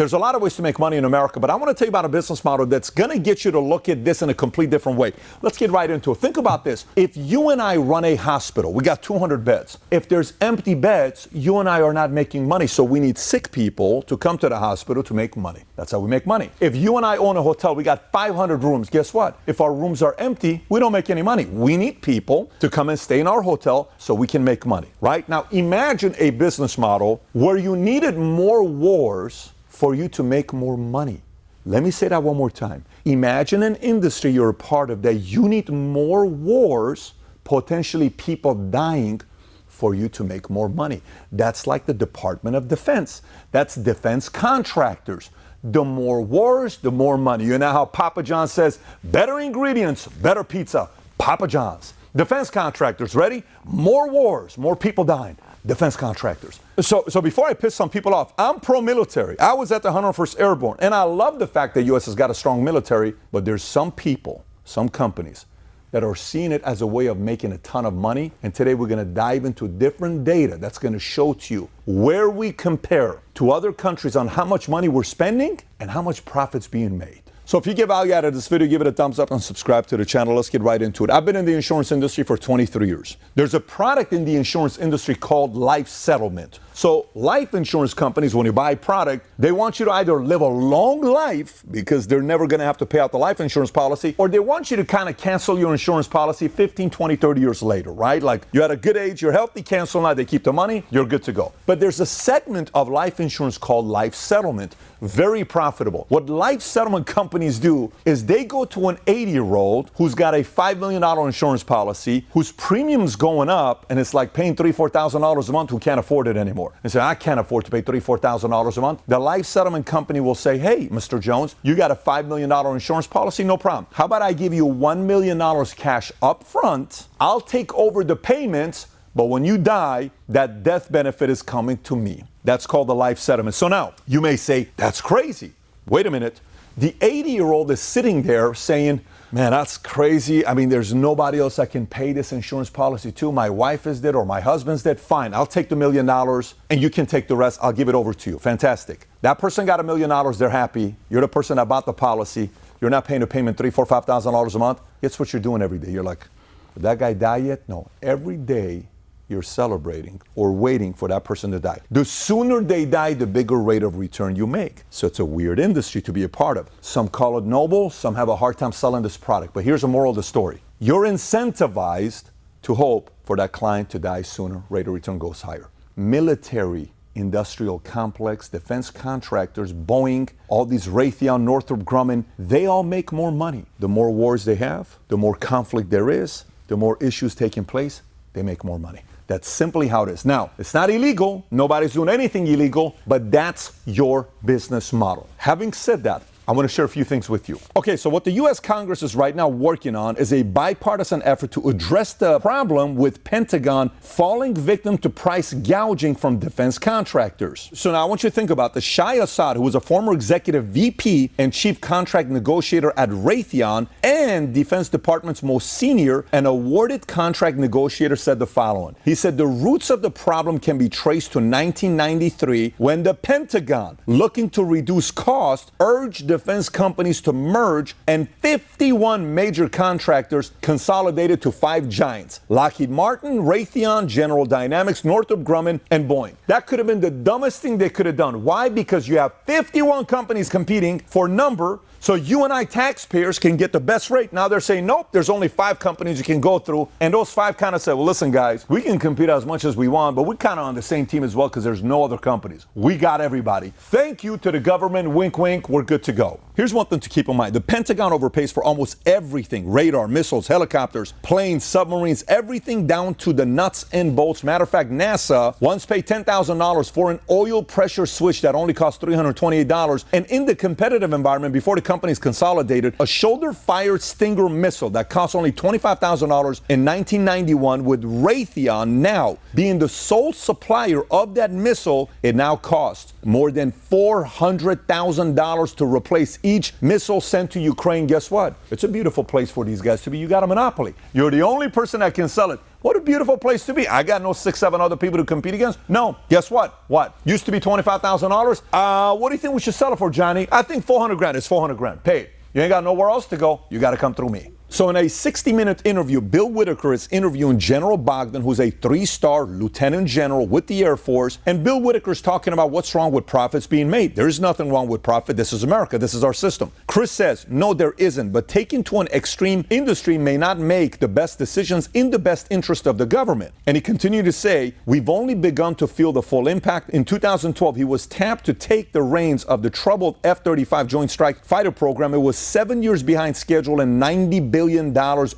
There's a lot of ways to make money in America, but I want to tell you about a business model that's going to get you to look at this in a complete different way. Let's get right into it. Think about this. If you and I run a hospital, we got 200 beds. If there's empty beds, you and I are not making money. So we need sick people to come to the hospital to make money. That's how we make money. If you and I own a hotel, we got 500 rooms. Guess what? If our rooms are empty, we don't make any money. We need people to come and stay in our hotel so we can make money, right? Now imagine a business model where you needed more wars for you to make more money. Let me say that one more time. Imagine an industry you're a part of that you need more wars, potentially people dying, for you to make more money. That's like the Department of Defense. That's defense contractors. The more wars, the more money. You know how Papa John says, better ingredients, better pizza, Papa John's. Defense contractors, ready? More wars, more people dying. Defense contractors. So before I piss some people off, I'm pro-military. I was at the 101st Airborne, and I love the fact that U.S. has got a strong military, but there's some people, some companies, that are seeing it as a way of making a ton of money. And today we're going to dive into different data that's going to show to you where we compare to other countries on how much money we're spending and how much profit's being made. So if you get value out of this video, give it a thumbs up and subscribe to the channel. Let's get right into it. I've been in the insurance industry for 23 years. There's a product in the insurance industry called life settlement. So life insurance companies, when you buy a product, they want you to either live a long life because they're never going to have to pay out the life insurance policy, or they want you to kind of cancel your insurance policy 15, 20, 30 years later, right? Like you're at a good age, you're healthy, cancel now, they keep the money, you're good to go. But there's a segment of life insurance called life settlement, very profitable. What life settlement companies do is they go to an 80-year-old who's got a $5 million insurance policy, whose premium's going up, and it's like paying $3,000, $4,000 a month, who can't afford it anymore. And say, I can't afford to pay $3,000, $4,000 a month. The life settlement company will say, hey, Mr. Jones, you got a $5 million insurance policy? No problem. How about I give you $1 million cash up front? I'll take over the payments, but when you die, that death benefit is coming to me. That's called the life settlement. So now, you may say, that's crazy. Wait a minute. The 80-year-old is sitting there saying, man, that's crazy. I mean, there's nobody else I can pay this insurance policy to. My wife is dead or my husband's dead. Fine, I'll take the $1 million and you can take the rest. I'll give it over to you. Fantastic. That person got $1 million. They're happy. You're the person that bought the policy. You're not paying a payment $3,000, $4,000, $5,000 a month. Guess what you're doing every day? You're like, did that guy die yet? No. Every day you're celebrating or waiting for that person to die. The sooner they die, the bigger rate of return you make. So it's a weird industry to be a part of. Some call it noble, some have a hard time selling this product. But here's the moral of the story. You're incentivized to hope for that client to die sooner, rate of return goes higher. Military, industrial complex, defense contractors, Boeing, all these Raytheon, Northrop Grumman, they all make more money. The more wars they have, the more conflict there is, the more issues taking place, they make more money. That's simply how it is. Now, it's not illegal. Nobody's doing anything illegal, but that's your business model. Having said that, I want to share a few things with you. Okay, so what the U.S. Congress is right now working on is a bipartisan effort to address the problem with Pentagon falling victim to price gouging from defense contractors. So now I want you to think about the SHAY ASSAD, who was a former executive VP and chief contract negotiator at Raytheon and Defense Department's most senior and awarded contract negotiator, said the following. He said the roots of the problem can be traced to 1993 when the Pentagon, looking to reduce cost, urged defense companies to merge, and 51 major contractors consolidated to 5 giants: Lockheed Martin, Raytheon, General Dynamics, Northrop Grumman, and Boeing. That could have been the dumbest thing they could have done. Why? Because you have 51 companies competing for number, so you and I taxpayers can get the best rate. Now they're saying, nope, there's only 5 companies you can go through. And those 5 kind of said, well, listen, guys, we can compete as much as we want, but we're kind of on the same team as well because there's no other companies. We got everybody. Thank you to the government. Wink, wink. We're good to go. Here's one thing to keep in mind. The Pentagon overpays for almost everything: radar, missiles, helicopters, planes, submarines, everything down to the nuts and bolts. Matter of fact, NASA once paid $10,000 for an oil pressure switch that only cost $328. And in the competitive environment, before the companies consolidated, a shoulder-fired Stinger missile that cost only $25,000 in 1991, with Raytheon now being the sole supplier of that missile, it now costs more than $400,000 to replace each missile sent to Ukraine. Guess what? It's a beautiful place for these guys to be. You got a monopoly. You're the only person that can sell it. What a beautiful place to be. I got no 6, 7 other people to compete against. No. Guess what? What? Used to be $25,000. What do you think we should sell it for, Johnny? I think 400 grand. It's 400 grand. Pay it. You ain't got nowhere else to go. You got to come through me. So in a 60-minute interview, Bill Whitaker is interviewing General Bogdan, who's a 3-star lieutenant general with the Air Force. And Bill Whitaker's talking about what's wrong with profits being made. There is nothing wrong with profit. This is America. This is our system. Chris says, no, there isn't. But taking to an extreme, industry may not make the best decisions in the best interest of the government. And he continued to say, we've only begun to feel the full impact. In 2012, he was tapped to take the reins of the troubled F-35 Joint Strike Fighter program. It was 7 years behind schedule and $90 billion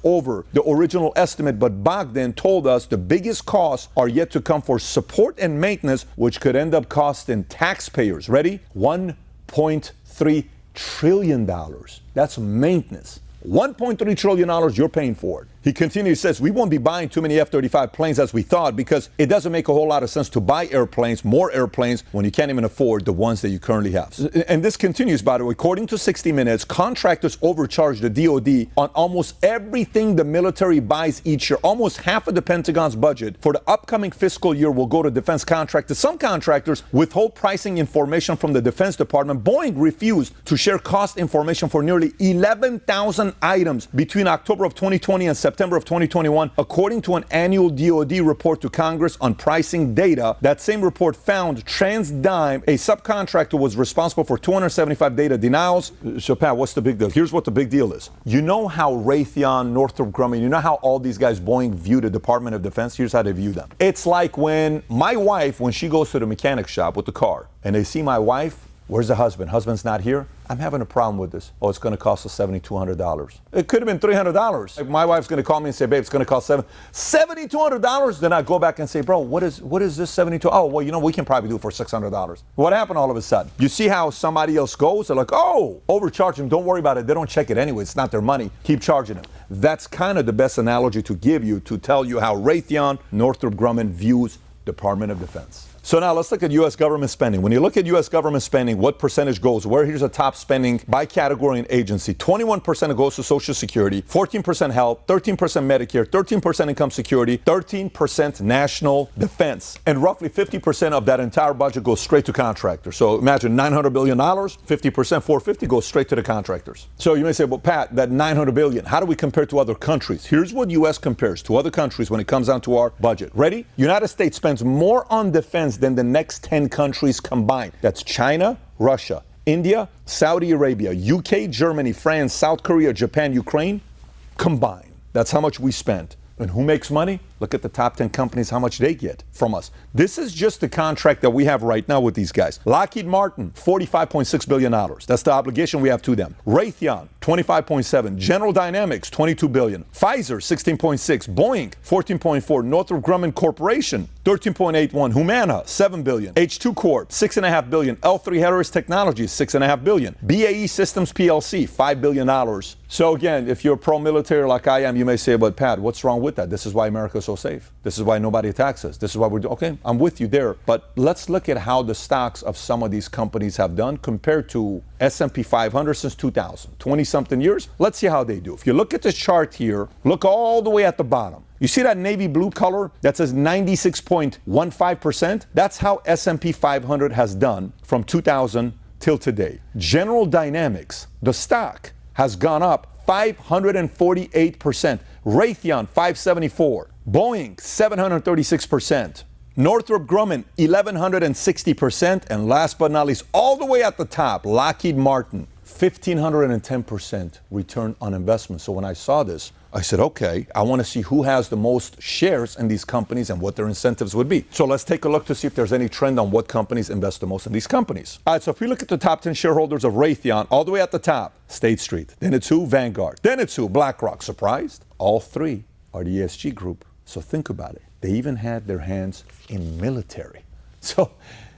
over the original estimate, but Bogdan told us the biggest costs are yet to come for support and maintenance, which could end up costing taxpayers, ready? $1.3 trillion. That's maintenance. $1.3 trillion you're paying for it. He continues, says, we won't be buying too many F-35 planes as we thought because it doesn't make a whole lot of sense to buy airplanes, more airplanes, when you can't even afford the ones that you currently have. And this continues, by the way. According to 60 Minutes, contractors overcharge the DOD on almost everything the military buys each year. Almost half of the Pentagon's budget for the upcoming fiscal year will go to defense contractors. Some contractors withhold pricing information from the Defense Department. Boeing refused to share cost information for nearly 11,000 items between October of 2020 and September of 2021, according to an annual DOD report to Congress on pricing data. That same report found TransDigm, a subcontractor, was responsible for 275 data denials. So, Pat, what's the big deal? Here's what the big deal is. You know how Raytheon, Northrop Grumman, you know how all these guys, Boeing, view the Department of Defense? Here's how they view them. It's like when my wife, when she goes to the mechanic shop with the car, and they see my wife, where's the husband? Husband's not here. I'm having a problem with this. Oh, it's going to cost us $7,200. It could have been $300. If my wife's going to call me and say, babe, it's going to cost $7,200. Then I go back and say, bro, what is this $7,200? Oh, well, you know, we can probably do it for $600. What happened all of a sudden? You see how somebody else goes? They're like, oh, overcharge them. Don't worry about it. They don't check it anyway. It's not their money. Keep charging them. That's kind of the best analogy to give you to tell you how Raytheon, Northrop Grumman views Department of Defense. So now let's look at U.S. government spending. When you look at U.S. government spending, what percentage goes where? Here's a top spending by category and agency. 21% goes to Social Security, 14% health, 13% Medicare, 13% income security, 13% national defense. And roughly 50% of that entire budget goes straight to contractors. So imagine $900 billion, 50%, $450 goes straight to the contractors. So you may say, well, Pat, that $900 billion, how do we compare to other countries? Here's what U.S. compares to other countries when it comes down to our budget. Ready? United States spends more on defense than the next 10 countries combined. That's China, Russia, India, Saudi Arabia, UK, Germany, France, South Korea, Japan, Ukraine combined. That's how much we spent. And who makes money? Look at the top 10 companies, how much they get from us. This is just the contract that we have right now with these guys. Lockheed Martin, $45.6 billion. That's the obligation we have to them. Raytheon, $25.7. General Dynamics, $22 billion. Pfizer, $16.6. Boeing, $14.4. Northrop Grumman Corporation, $13.81. Humana, $7 billion. H2 Corp, $6.5 billion. L3 Harris Technologies, $6.5 billion. BAE Systems PLC, $5 billion. So again, if you're pro-military like I am, you may say, but Pat, what's wrong with that? This is why America's so safe. This is why nobody attacks us. This is why we're doing, okay, I'm with you there. But let's look at how the stocks of some of these companies have done compared to S&P 500 since 2000, 20-something years. Let's see how they do. If you look at this chart here, look all the way at the bottom. You see that navy blue color that says 96.15%? That's how S&P 500 has done from 2000 till today. General Dynamics, the stock, has gone up 548%. Raytheon, 574. Boeing, 736%. Northrop Grumman, 1,160%. And last but not least, all the way at the top, Lockheed Martin, 1,510% return on investment. So when I saw this, I said, okay, I want to see who has the most shares in these companies and what their incentives would be. So let's take a look to see if there's any trend on what companies invest the most in these companies. All right, so if we look at the top 10 shareholders of Raytheon, all the way at the top, State Street. Then it's who? Vanguard. Then it's who? BlackRock. Surprised? All three are the ESG group. So think about it. They even had their hands in military. So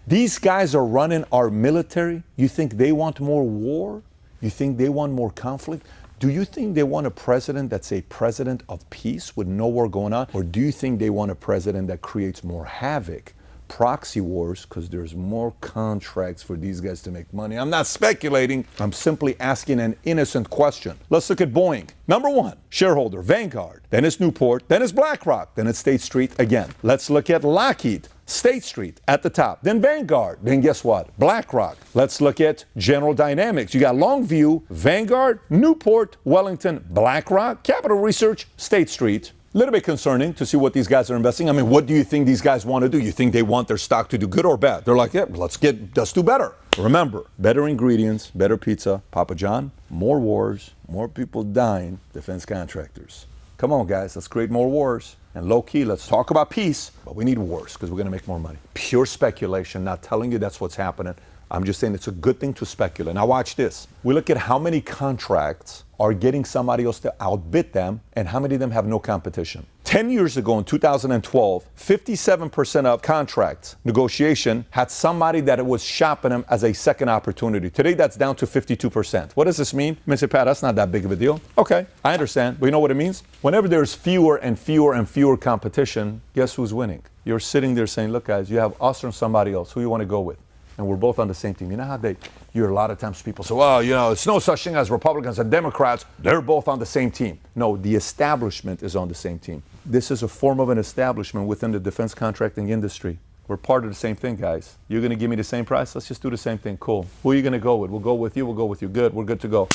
these guys are running our military. You think they want more war? You think they want more conflict? Do you think they want a president that's a president of peace with no war going on? Or do you think they want a president that creates more havoc Proxy wars, because there's more contracts for these guys to make money. I'm not speculating. I'm simply asking an innocent question. Let's look at Boeing. Number one, shareholder, Vanguard. Then it's Newport. Then it's BlackRock. Then it's State Street again. Let's look at Lockheed. State Street at the top, then Vanguard, then guess what? BlackRock. Let's look at General Dynamics. You got Longview, Vanguard, Newport, Wellington, BlackRock, Capital Research, State Street. A little bit concerning to see what these guys are investing. I mean, what do you think these guys want to do? You think they want their stock to do good or bad? They're like, yeah, let's do better. Remember, better ingredients, better pizza, Papa John, more wars, more people dying, defense contractors. Come on, guys, let's create more wars. And low-key, let's talk about peace, but we need wars because we're going to make more money. Pure speculation, not telling you that's what's happening. I'm just saying it's a good thing to speculate. Now watch this. We look at how many contracts are getting somebody else to outbid them and how many of them have no competition. 10 years ago in 2012, 57% of contracts negotiation had somebody that was shopping them as a second opportunity. Today, that's down to 52%. What does this mean? I mean, say, Pat, that's not that big of a deal. Okay, I understand. But you know what it means? Whenever there's fewer and fewer and fewer competition, guess who's winning? You're sitting there saying, look, guys, you have us or somebody else. Who you want to go with? And we're both on the same team. You know how you hear a lot of times people say, well, it's no such thing as Republicans and Democrats. They're both on the same team. No, the establishment is on the same team. This is a form of an establishment within the defense contracting industry. We're part of the same thing, guys. You're going to give me the same price? Let's just do the same thing. Cool. Who are you going to go with? We'll go with you. We'll go with you. Good. We're good to go.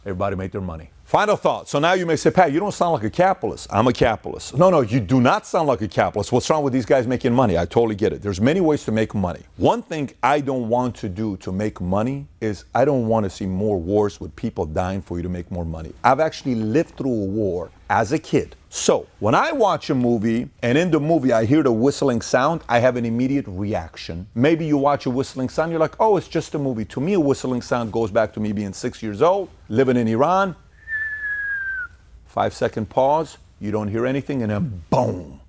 Everybody make their money. Final thought. So now you may say, Pat, you don't sound like a capitalist. I'm a capitalist. No, you do not sound like a capitalist. What's wrong with these guys making money? I totally get it. There's many ways to make money. One thing I don't want to do to make money is I don't want to see more wars with people dying for you to make more money. I've actually lived through a war as a kid. So when I watch a movie and in the movie I hear the whistling sound, I have an immediate reaction. Maybe you watch a whistling sound, you're like, oh, it's just a movie. To me, a whistling sound goes back to me being 6 years old, living in Iran. 5-second pause, you don't hear anything, and then boom.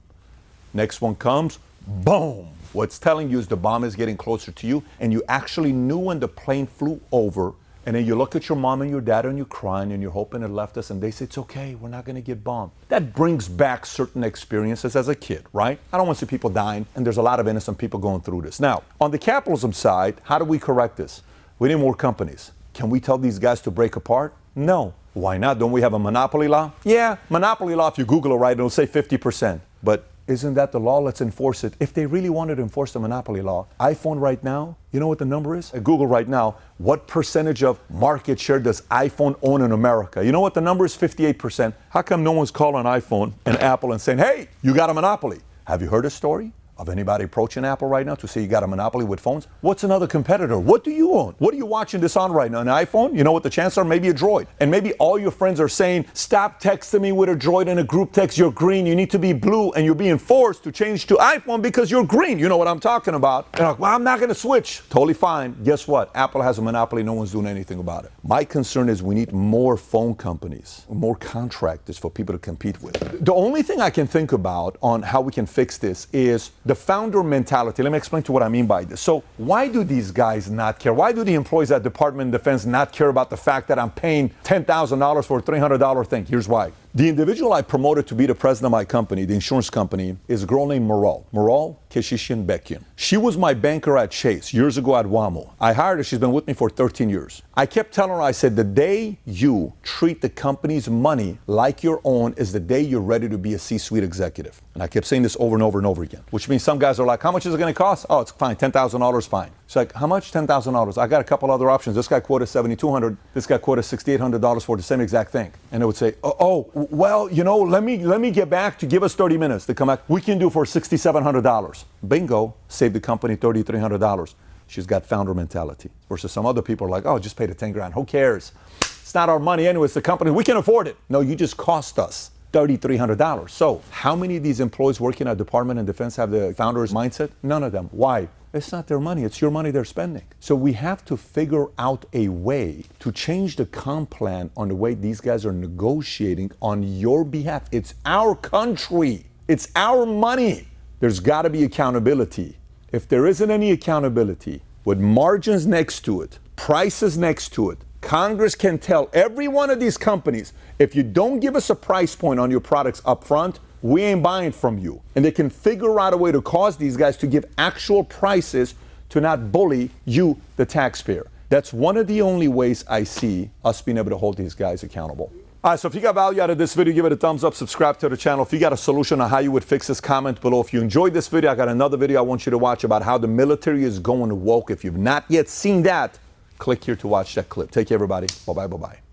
Next one comes, boom. What's telling you is the bomb is getting closer to you, and you actually knew when the plane flew over, and then you look at your mom and your dad and you're crying and you're hoping it left us, and they say, it's okay, we're not gonna get bombed. That brings back certain experiences as a kid, right? I don't want to see people dying, and there's a lot of innocent people going through this. Now, on the capitalism side, how do we correct this? We need more companies. Can we tell these guys to break apart? No. Why not? Don't we have a monopoly law? Yeah, monopoly law, if you Google it right, it'll say 50%. But isn't that the law? Let's enforce it. If they really wanted to enforce the monopoly law, iPhone right now, you know what the number is? At Google right now, what percentage of market share does iPhone own in America? You know what the number is? 58%. How come no one's calling iPhone and Apple and saying, hey, you got a monopoly? Have you heard a story of anybody approaching Apple right now to say you got a monopoly with phones? What's another competitor? What do you own? What are you watching this on right now? An iPhone? You know what the chances are? Maybe a Droid. And maybe all your friends are saying, stop texting me with a Droid in a group text. You're green. You need to be blue. And you're being forced to change to iPhone because you're green. You know what I'm talking about. And like, well, I'm not going to switch. Totally fine. Guess what? Apple has a monopoly. No one's doing anything about it. My concern is we need more phone companies, more contractors for people to compete with. The only thing I can think about on how we can fix this is the founder mentality. Let me explain to what I mean by this. So why do these guys not care? Why do the employees at Department of Defense not care about the fact that I'm paying $10,000 for a $300 thing? Here's why. The individual I promoted to be the president of my company, the insurance company, is a girl named Maral Keshishian-Bekian. She was my banker at Chase years ago at WAMO. I hired her. She's been with me for 13 years. I kept telling her, I said, the day you treat the company's money like your own is the day you're ready to be a C-suite executive. And I kept saying this over and over and over again, which means some guys are like, how much is it going to cost? Oh, it's fine, $10,000 fine. She's like, how much? $10,000. I got a couple other options. This guy quoted $7,200. This guy quoted $6,800 for the same exact thing. And they would say, well, let me get back to give us 30 minutes to come back. We can do for $6,700. Bingo, saved the company $3,300. She's got founder mentality. Versus some other people are like, oh, just pay the 10 grand. Who cares? It's not our money anyway. It's the company. We can afford it. No, you just cost us $3,300. So how many of these employees working at Department of Defense have the founder's mindset? None of them. Why? It's not their money. It's your money they're spending. So we have to figure out a way to change the comp plan on the way these guys are negotiating on your behalf. It's our country. It's our money. There's got to be accountability. If there isn't any accountability, with margins next to it, prices next to it, Congress can tell every one of these companies, if you don't give us a price point on your products up front, we ain't buying from you. And they can figure out a way to cause these guys to give actual prices to not bully you, the taxpayer. That's one of the only ways I see us being able to hold these guys accountable. All right, so if you got value out of this video, give it a thumbs up, subscribe to the channel. If you got a solution on how you would fix this, comment below. If you enjoyed this video, I got another video I want you to watch about how the military is going woke. If you've not yet seen that, click here to watch that clip. Take care, everybody. Bye-bye, bye-bye.